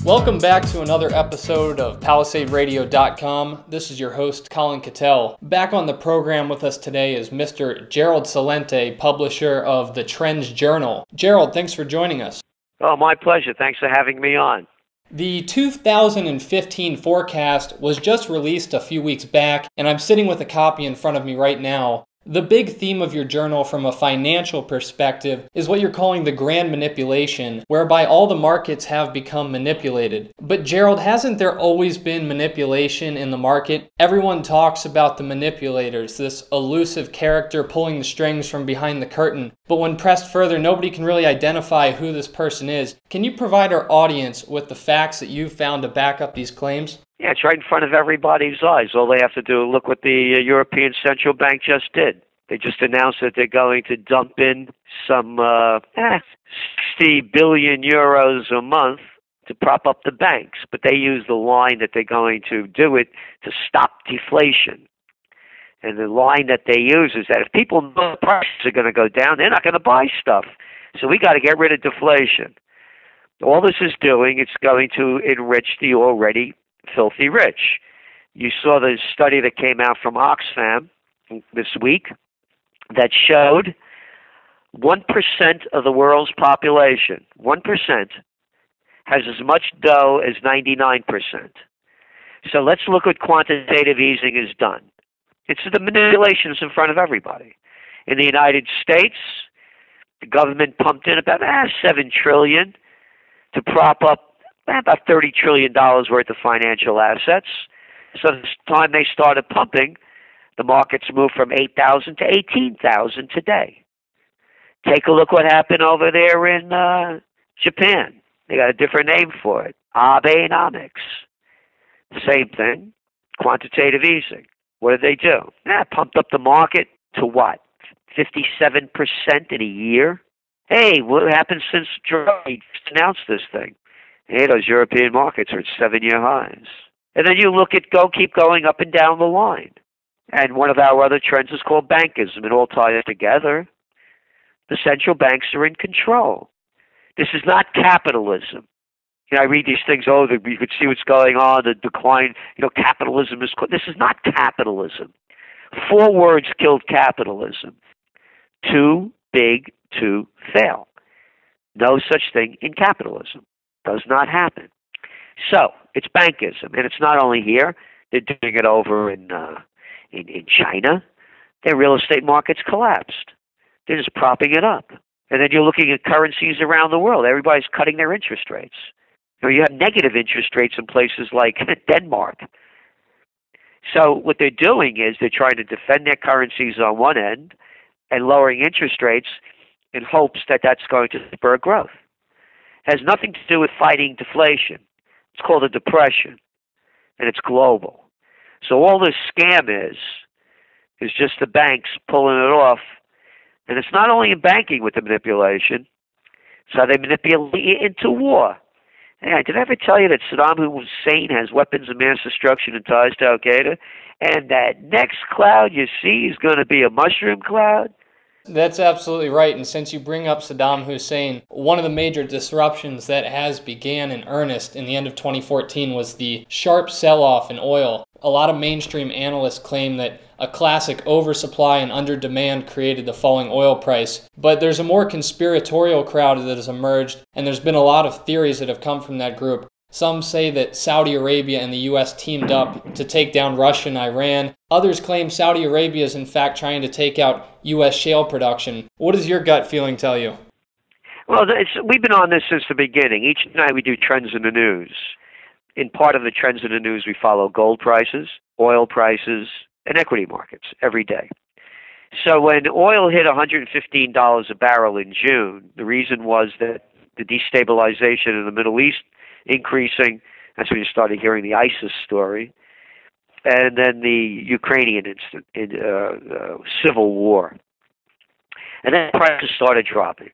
Welcome back to another episode of PalisadeRadio.com. This is your host, Colin Cattell. Back on the program with us today is Mr. Gerald Celente, publisher of the Trends Journal. Gerald, thanks for joining us. Oh, my pleasure. Thanks for having me on. The 2015 forecast was just released a few weeks back, and I'm sitting with a copy in front of me right now. The big theme of your journal from a financial perspective is what you're calling the grand manipulation, whereby all the markets have become manipulated. But Gerald, hasn't there always been manipulation in the market? Everyone talks about the manipulators, this elusive character pulling the strings from behind the curtain. But when pressed further, nobody can really identify who this person is. Can you provide our audience with the facts that you've found to back up these claims? Yeah, it's right in front of everybody's eyes. All they have to do is look what the European Central Bank just did. They just announced that they're going to dump in some 60 billion euros a month to prop up the banks. But they use the line that they're going to do it to stop deflation. And the line that they use is that if people know the prices are going to go down, they're not going to buy stuff. So we got to get rid of deflation. All this is doing, it's going to enrich the already filthy rich. You saw the study that came out from Oxfam this week that showed 1% of the world's population, 1%, has as much dough as 99%. So let's look what quantitative easing has done. It's the manipulations in front of everybody. In the United States, the government pumped in about $7 trillion to prop up about $30 trillion worth of financial assets. So this time they started pumping, the markets moved from 8,000 to 18,000 today. Take a look what happened over there in Japan. They got a different name for it, Abenomics. Same thing, quantitative easing. What did they do? Pumped up the market to what? 57% in a year? Hey, what happened since Draghi announced this thing? Hey, those European markets are at 7-year highs. And then you look at keep going up and down the line. And one of our other trends is called Bankism. It all ties together. The central banks are in control. This is not capitalism. You know, I read these things, you could see what's going on, the decline, capitalism is... This is not capitalism. 4 words killed capitalism. Too big to fail. No such thing in capitalism. Does not happen. So, it's Bankism, and it's not only here. They're doing it over in China. Their real estate markets collapsed. They're just propping it up. And then you're looking at currencies around the world. Everybody's cutting their interest rates. You have negative interest rates in places like Denmark. So what they're doing is they're trying to defend their currencies on one end and lowering interest rates in hopes that that's going to spur growth. Has nothing to do with fighting deflation. It's called a depression, and it's global. So all this scam is just the banks pulling it off. And it's not only in banking with the manipulation, it's how they manipulate into war. Hey, did I ever tell you that Saddam Hussein has weapons of mass destruction and ties to Al-Qaeda? And that next cloud you see is going to be a mushroom cloud? That's absolutely right, and since you bring up Saddam Hussein, one of the major disruptions that has began in earnest in the end of 2014 was the sharp sell-off in oil. A lot of mainstream analysts claim that a classic oversupply and under-demand created the falling oil price, but there's a more conspiratorial crowd that has emerged, and there's been a lot of theories that have come from that group. Some say that Saudi Arabia and the U.S. teamed up to take down Russia and Iran. Others claim Saudi Arabia is in fact trying to take out U.S. shale production. What does your gut feeling tell you? Well, we've been on this since the beginning. Each night we do Trends in the News. In part of the Trends in the News, we follow gold prices, oil prices, and equity markets every day. So when oil hit $115 a barrel in June, the reason was that the destabilization in the Middle East increasing. That's when you started hearing the ISIS story. And then the Ukrainian civil war. And then prices started dropping.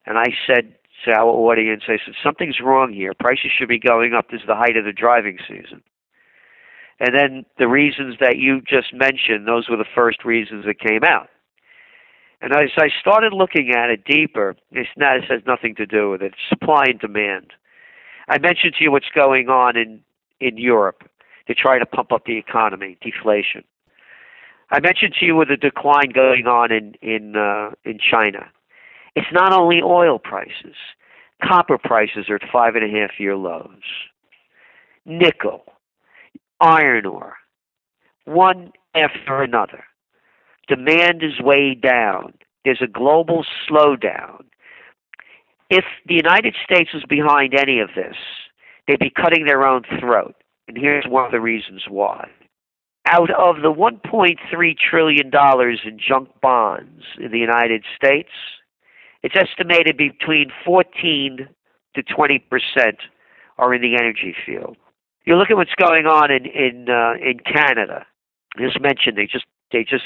And I said to our audience, I said, something's wrong here. Prices should be going up. This is the height of the driving season. And then the reasons that you just mentioned, those were the first reasons that came out. And as I started looking at it deeper, this has nothing to do with it. It's supply and demand. I mentioned to you what's going on in Europe. They're trying to pump up the economy, deflation. I mentioned to you with the decline going on in China. It's not only oil prices. Copper prices are at 5.5-year lows. Nickel, iron ore, one after another. Demand is way down. There's a global slowdown. If the United States was behind any of this, they'd be cutting their own throat. And here's one of the reasons why. Out of the $1.3 trillion in junk bonds in the United States, it's estimated between 14 to 20% are in the energy field. You look at what's going on in Canada. As mentioned, they just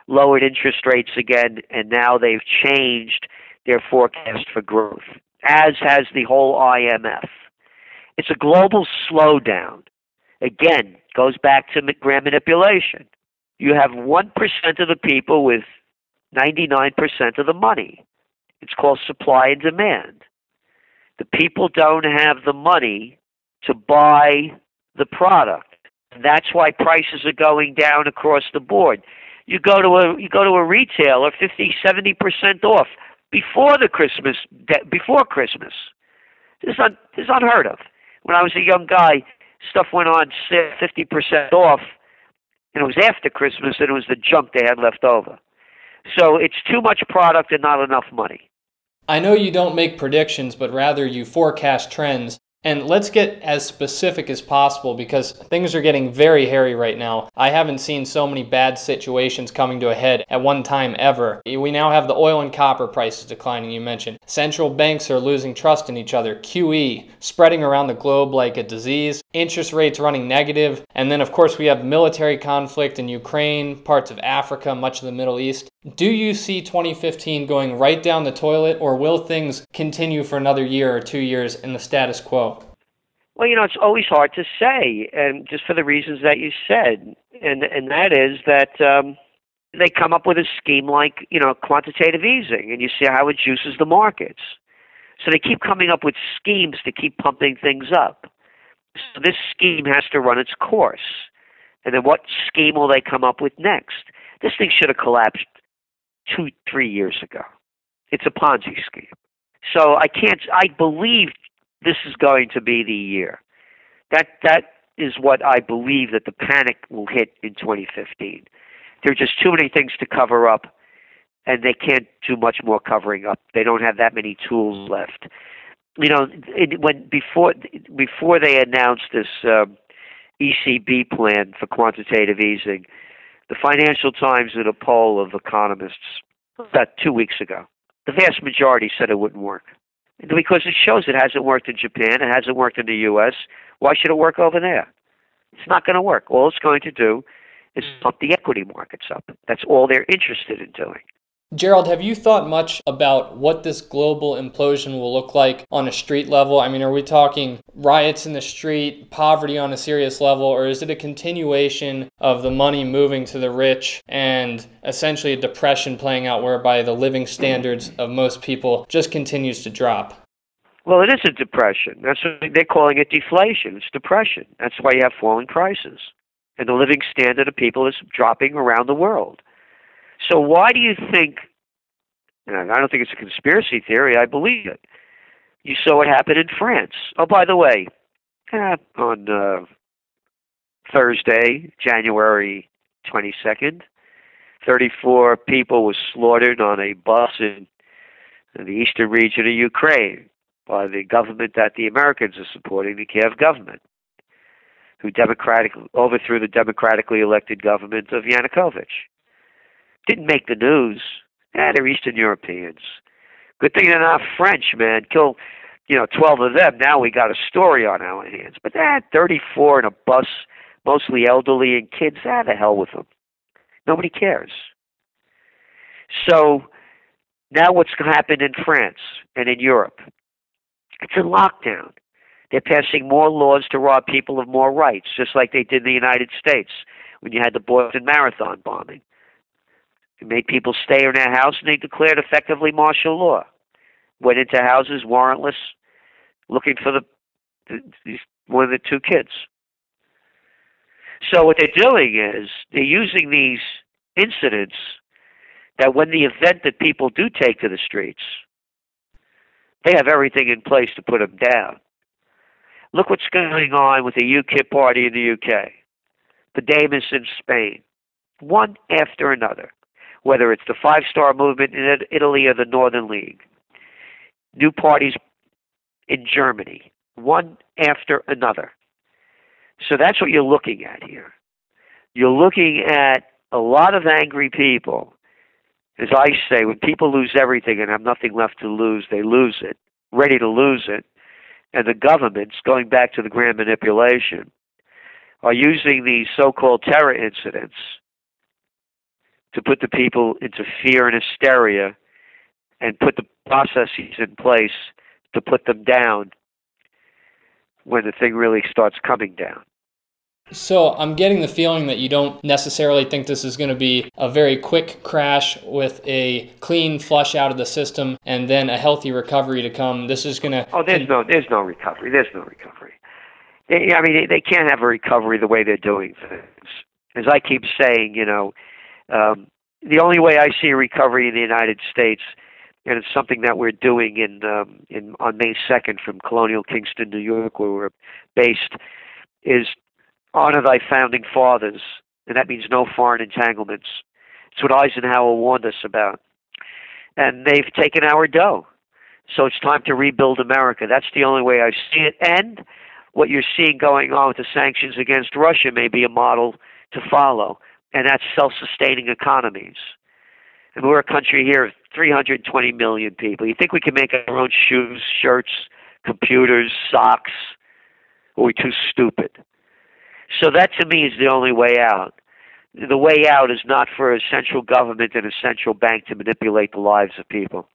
lowered interest rates again, and now they've changed their forecast for growth, as has the whole IMF. It's a global slowdown. Again, goes back to grand manipulation. You have 1% of the people with 99% of the money. It's called supply and demand. The people don't have the money to buy the product. That's why prices are going down across the board. You go to a retailer, 50-70% off before Christmas. This is unheard of. When I was a young guy, stuff went on 50% off, and it was after Christmas, and it was the junk they had left over. So it's too much product and not enough money. I know you don't make predictions, but rather you forecast trends. And let's get as specific as possible because things are getting very hairy right now. I haven't seen so many bad situations coming to a head at one time ever. We now have the oil and copper prices declining, you mentioned. Central banks are losing trust in each other. QE spreading around the globe like a disease. Interest rates running negative. And then, of course, we have military conflict in Ukraine, parts of Africa, much of the Middle East. Do you see 2015 going right down the toilet, or will things continue for another year or 2 years in the status quo? Well, it's always hard to say, and just for the reasons that you said, and that is that they come up with a scheme like, quantitative easing, and you see how it juices the markets. So they keep coming up with schemes to keep pumping things up. So this scheme has to run its course. And then what scheme will they come up with next? This thing should have collapsed 2-3 years ago. It's a Ponzi scheme. So I believe this is going to be the year. That is what I believe that the panic will hit in 2015. There are just too many things to cover up, and they can't do much more covering up. They don't have that many tools left. Before they announced this ECB plan for quantitative easing, the Financial Times did a poll of economists about 2 weeks ago. The vast majority said it wouldn't work. Because it shows it hasn't worked in Japan, it hasn't worked in the U.S., why should it work over there? It's not going to work. All it's going to do is pump the equity markets up. That's all they're interested in doing. Gerald, have you thought much about what this global implosion will look like on a street level? I mean, are we talking riots in the street, poverty on a serious level, or is it a continuation of the money moving to the rich and essentially a depression playing out whereby the living standards of most people just continues to drop? Well, it is a depression. That's what they're calling it, deflation. It's depression. That's why you have falling prices. And the living standard of people is dropping around the world. So why do you think, and I don't think it's a conspiracy theory, I believe it. You saw what happened in France. Oh, by the way, on Thursday, January 22nd, 34 people were slaughtered on a bus in the eastern region of Ukraine by the government that the Americans are supporting, the Kiev government, who overthrew the democratically elected government of Yanukovych. Didn't make the news. They're Eastern Europeans. Good thing they're not French, man. Kill, 12 of them. Now we got a story on our hands. But 34 in a bus, mostly elderly and kids. The hell with them. Nobody cares. So now what's happened in France and in Europe? It's a lockdown. They're passing more laws to rob people of more rights, just like they did in the United States when you had the Boston Marathon bombing. It made people stay in their house, and they declared effectively martial law. Went into houses warrantless, looking for the one of the two kids. So what they're doing is they're using these incidents that when the event that people do take to the streets, they have everything in place to put them down. Look what's going on with the UKIP party in the UK, Podemos in Spain, one after another, whether it's the Five-Star Movement in Italy or the Northern League. New parties in Germany, one after another. So that's what you're looking at here. You're looking at a lot of angry people. As I say, when people lose everything and have nothing left to lose, they lose it, ready to lose it. And the governments, going back to the grand manipulation, are using these so-called terror incidents to put the people into fear and hysteria and put the processes in place to put them down when the thing really starts coming down. So I'm getting the feeling that you don't necessarily think this is going to be a very quick crash with a clean flush out of the system and then a healthy recovery to come. This is going to... Oh, there's no recovery. There's no recovery. They can't have a recovery the way they're doing things. As I keep saying, the only way I see a recovery in the United States, and it's something that we're doing on May 2nd from Colonial Kingston, New York, where we're based, is honor thy founding fathers, and that means no foreign entanglements. It's what Eisenhower warned us about. And they've taken our dough. So it's time to rebuild America. That's the only way I see it. And what you're seeing going on with the sanctions against Russia may be a model to follow, and that's self-sustaining economies. And we're a country here of 320 million people. You think we can make our own shoes, shirts, computers, socks? Or are we too stupid? So that, to me, is the only way out. The way out is not for a central government and a central bank to manipulate the lives of people.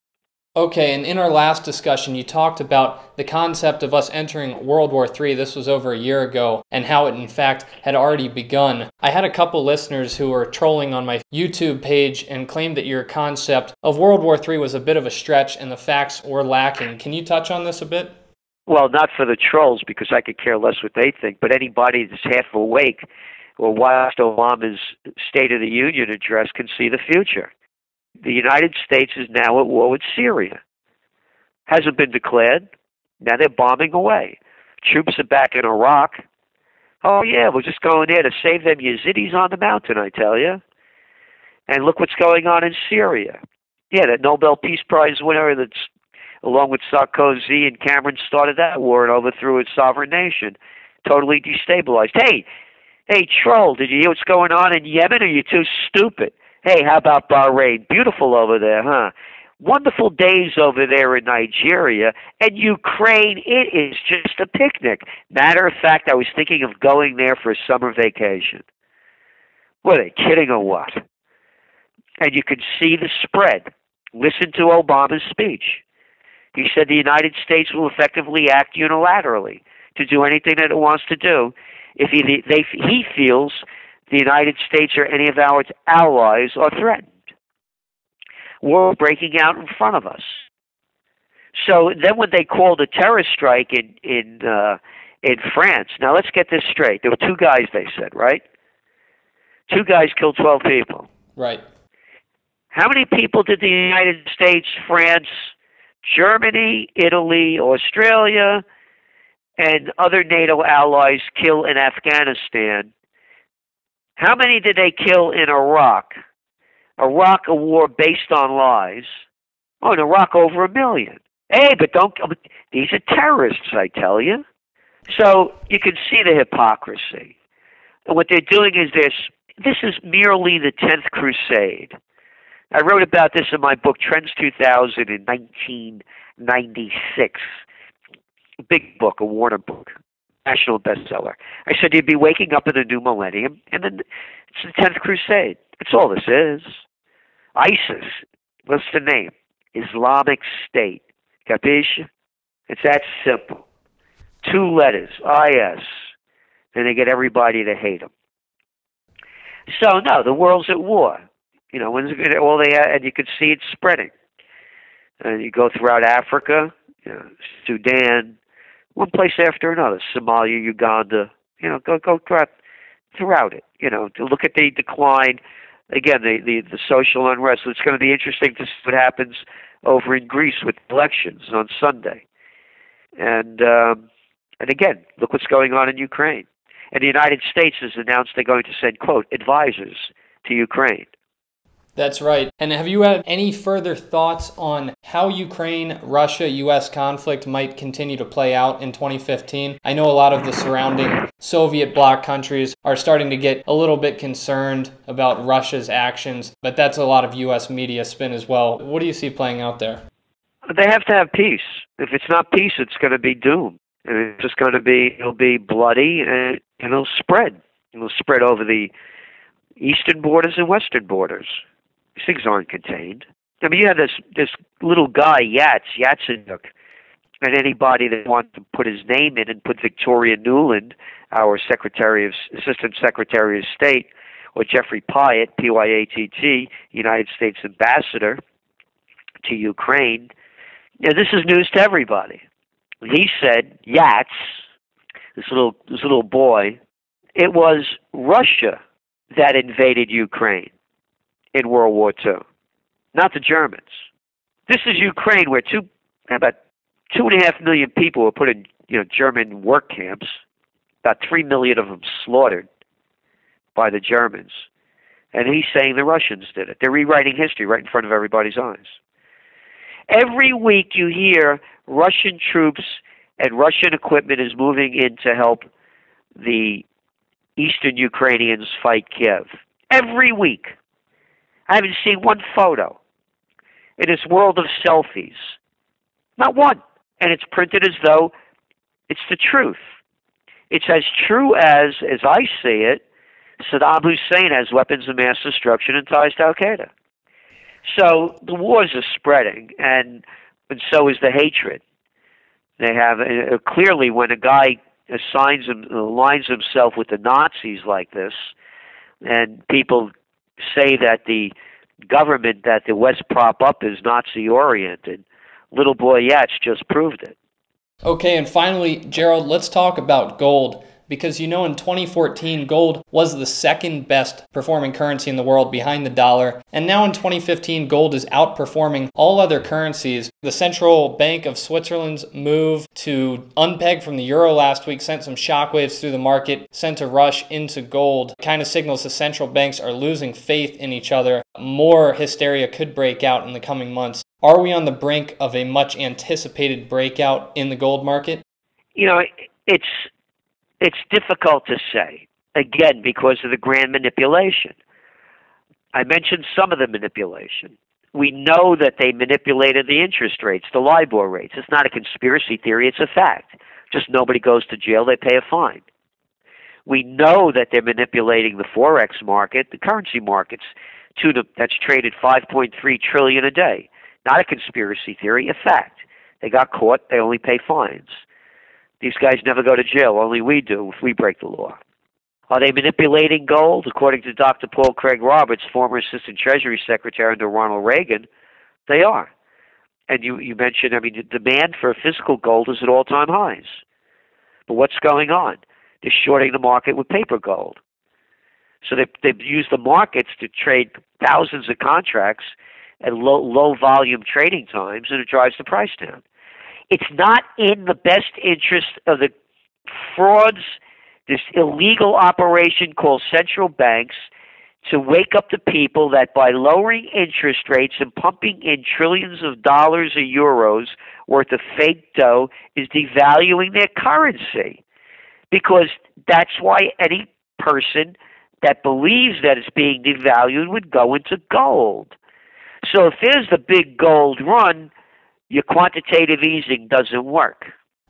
Okay, and in our last discussion, you talked about the concept of us entering World War III. This was over a year ago, and how it, in fact, had already begun. I had a couple listeners who were trolling on my YouTube page and claimed that your concept of World War III was a bit of a stretch and the facts were lacking. Can you touch on this a bit? Well, not for the trolls, because I could care less what they think, but anybody that's half awake or watched Obama's State of the Union address can see the future. The United States is now at war with Syria. Hasn't been declared. Now they're bombing away. Troops are back in Iraq. Oh, yeah, we're just going there to save them Yazidis on the mountain, I tell you. And look what's going on in Syria. Yeah, that Nobel Peace Prize winner that's along with Sarkozy and Cameron started that war and overthrew its sovereign nation. Totally destabilized. Hey, troll, did you hear what's going on in Yemen? Or are you too stupid? Hey, how about Bahrain? Beautiful over there, huh? Wonderful days over there in Nigeria. And Ukraine, it is just a picnic. Matter of fact, I was thinking of going there for a summer vacation. Were they kidding or what? And you can see the spread. Listen to Obama's speech. He said the United States will effectively act unilaterally to do anything that it wants to do if he feels the United States or any of our allies are threatened. War breaking out in front of us. So then when they called a terrorist strike in France, now let's get this straight. There were two guys, they said, right? Two guys killed 12 people. Right. How many people did the United States, France, Germany, Italy, Australia, and other NATO allies kill in Afghanistan? How many did they kill in Iraq? Iraq, a war based on lies. Oh, in Iraq, over 1 million. Hey, but these are terrorists, I tell you. So you can see the hypocrisy. And what they're doing is this is merely the 10th crusade. I wrote about this in my book, Trends 2000, in 1996. A big book, a Warner book, national bestseller. I said you'd be waking up in the new millennium, and then it's the 10th crusade. That's all this is. ISIS, what's the name? Islamic State. Capisce? It's that simple. 2 letters, IS, and they get everybody to hate them. So, no, the world's at war. You know, and you can see it spreading. And you go throughout Africa, Sudan, one place after another, Somalia, Uganda, go throughout it, to look at the decline, again, the social unrest. So it's going to be interesting to see what happens over in Greece with elections on Sunday. And again, look what's going on in Ukraine. And the United States has announced they're going to send, quote, advisors to Ukraine. That's right. And have you had any further thoughts on how Ukraine-Russia-U.S. conflict might continue to play out in 2015? I know a lot of the surrounding Soviet bloc countries are starting to get a little bit concerned about Russia's actions, but that's a lot of U.S. media spin as well. What do you see playing out there? They have to have peace. If it's not peace, it's going to be doom. And it's just it'll be bloody, and it'll spread. It'll spread over the eastern borders and western borders. These things aren't contained. I mean, you have this little guy, Yatsenyuk, and anybody that wants to put his name in and put Victoria Nuland, our Assistant Secretary of State, or Jeffrey Pyatt, P-Y-A-T-T, United States Ambassador to Ukraine. This is news to everybody. He said, this little boy, it was Russia that invaded Ukraine in World War II, not the Germans. This is Ukraine, where about 2.5 million people were put in German work camps, about 3 million of them slaughtered by the Germans. And he's saying the Russians did it. They're rewriting history right in front of everybody's eyes. Every week you hear Russian troops and Russian equipment is moving in to help the eastern Ukrainians fight Kiev. Every week. I haven't seen one photo in this world of selfies. Not one. And it's printed as though it's the truth. It's as true as I see it, Saddam Hussein has weapons of mass destruction and ties to Al-Qaeda. So the wars are spreading, and so is the hatred. They have clearly, when a guy aligns himself with the Nazis like this, and people say that the government that the West prop up is Nazi-oriented, little boy Yats just proved it. Okay, and finally, Gerald, let's talk about gold. Because in 2014, gold was the second best performing currency in the world behind the dollar. And now in 2015, gold is outperforming all other currencies. The Central Bank of Switzerland's move to unpeg from the euro last week sent some shockwaves through the market, sent a rush into gold. Kind of signals the central banks are losing faith in each other. More hysteria could break out in the coming months. Are we on the brink of a much anticipated breakout in the gold market? It's difficult to say, again, because of the grand manipulation. I mentioned some of the manipulation. We know that they manipulated the interest rates, the LIBOR rates. It's not a conspiracy theory, it's a fact. Just nobody goes to jail, they pay a fine. We know that they're manipulating the Forex market, the currency markets, that's traded $5.3 trillion a day. Not a conspiracy theory, a fact. They got caught, they only pay fines. These guys never go to jail. Only we do if we break the law. Are they manipulating gold? According to Dr. Paul Craig Roberts, former Assistant Treasury Secretary under Ronald Reagan, they are. And you mentioned, the demand for physical gold is at all-time highs. But what's going on? They're shorting the market with paper gold. So they've used the markets to trade thousands of contracts at low volume trading times, and it drives the price down. It's not in the best interest of the frauds, this illegal operation called central banks, to wake up the people that by lowering interest rates and pumping in trillions of dollars or euros worth of fake dough is devaluing their currency. Because that's why any person that believes that it's being devalued would go into gold. So if there's the big gold run, your quantitative easing doesn't work.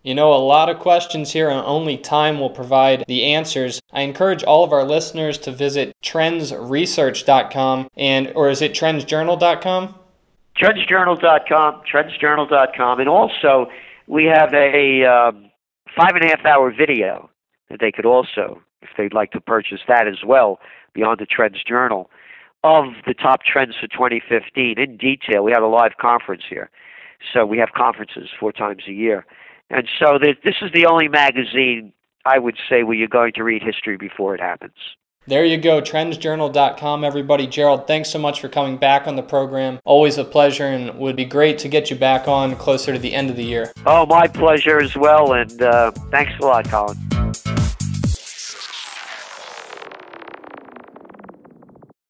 A lot of questions here, and only time will provide the answers. I encourage all of our listeners to visit trendsresearch.com, or is it trendsjournal.com? Trendsjournal.com. And also, we have a 5.5-hour video that they could also, if they'd like to purchase that as well, beyond the Trends Journal, of the top trends for 2015 in detail. We had a live conference here. So we have conferences 4 times a year. And so this is the only magazine, I would say, where you're going to read history before it happens. There you go, trendsjournal.com, everybody. Gerald, thanks so much for coming back on the program. Always a pleasure, and would be great to get you back on closer to the end of the year. Oh, my pleasure as well, and thanks a lot, Colin.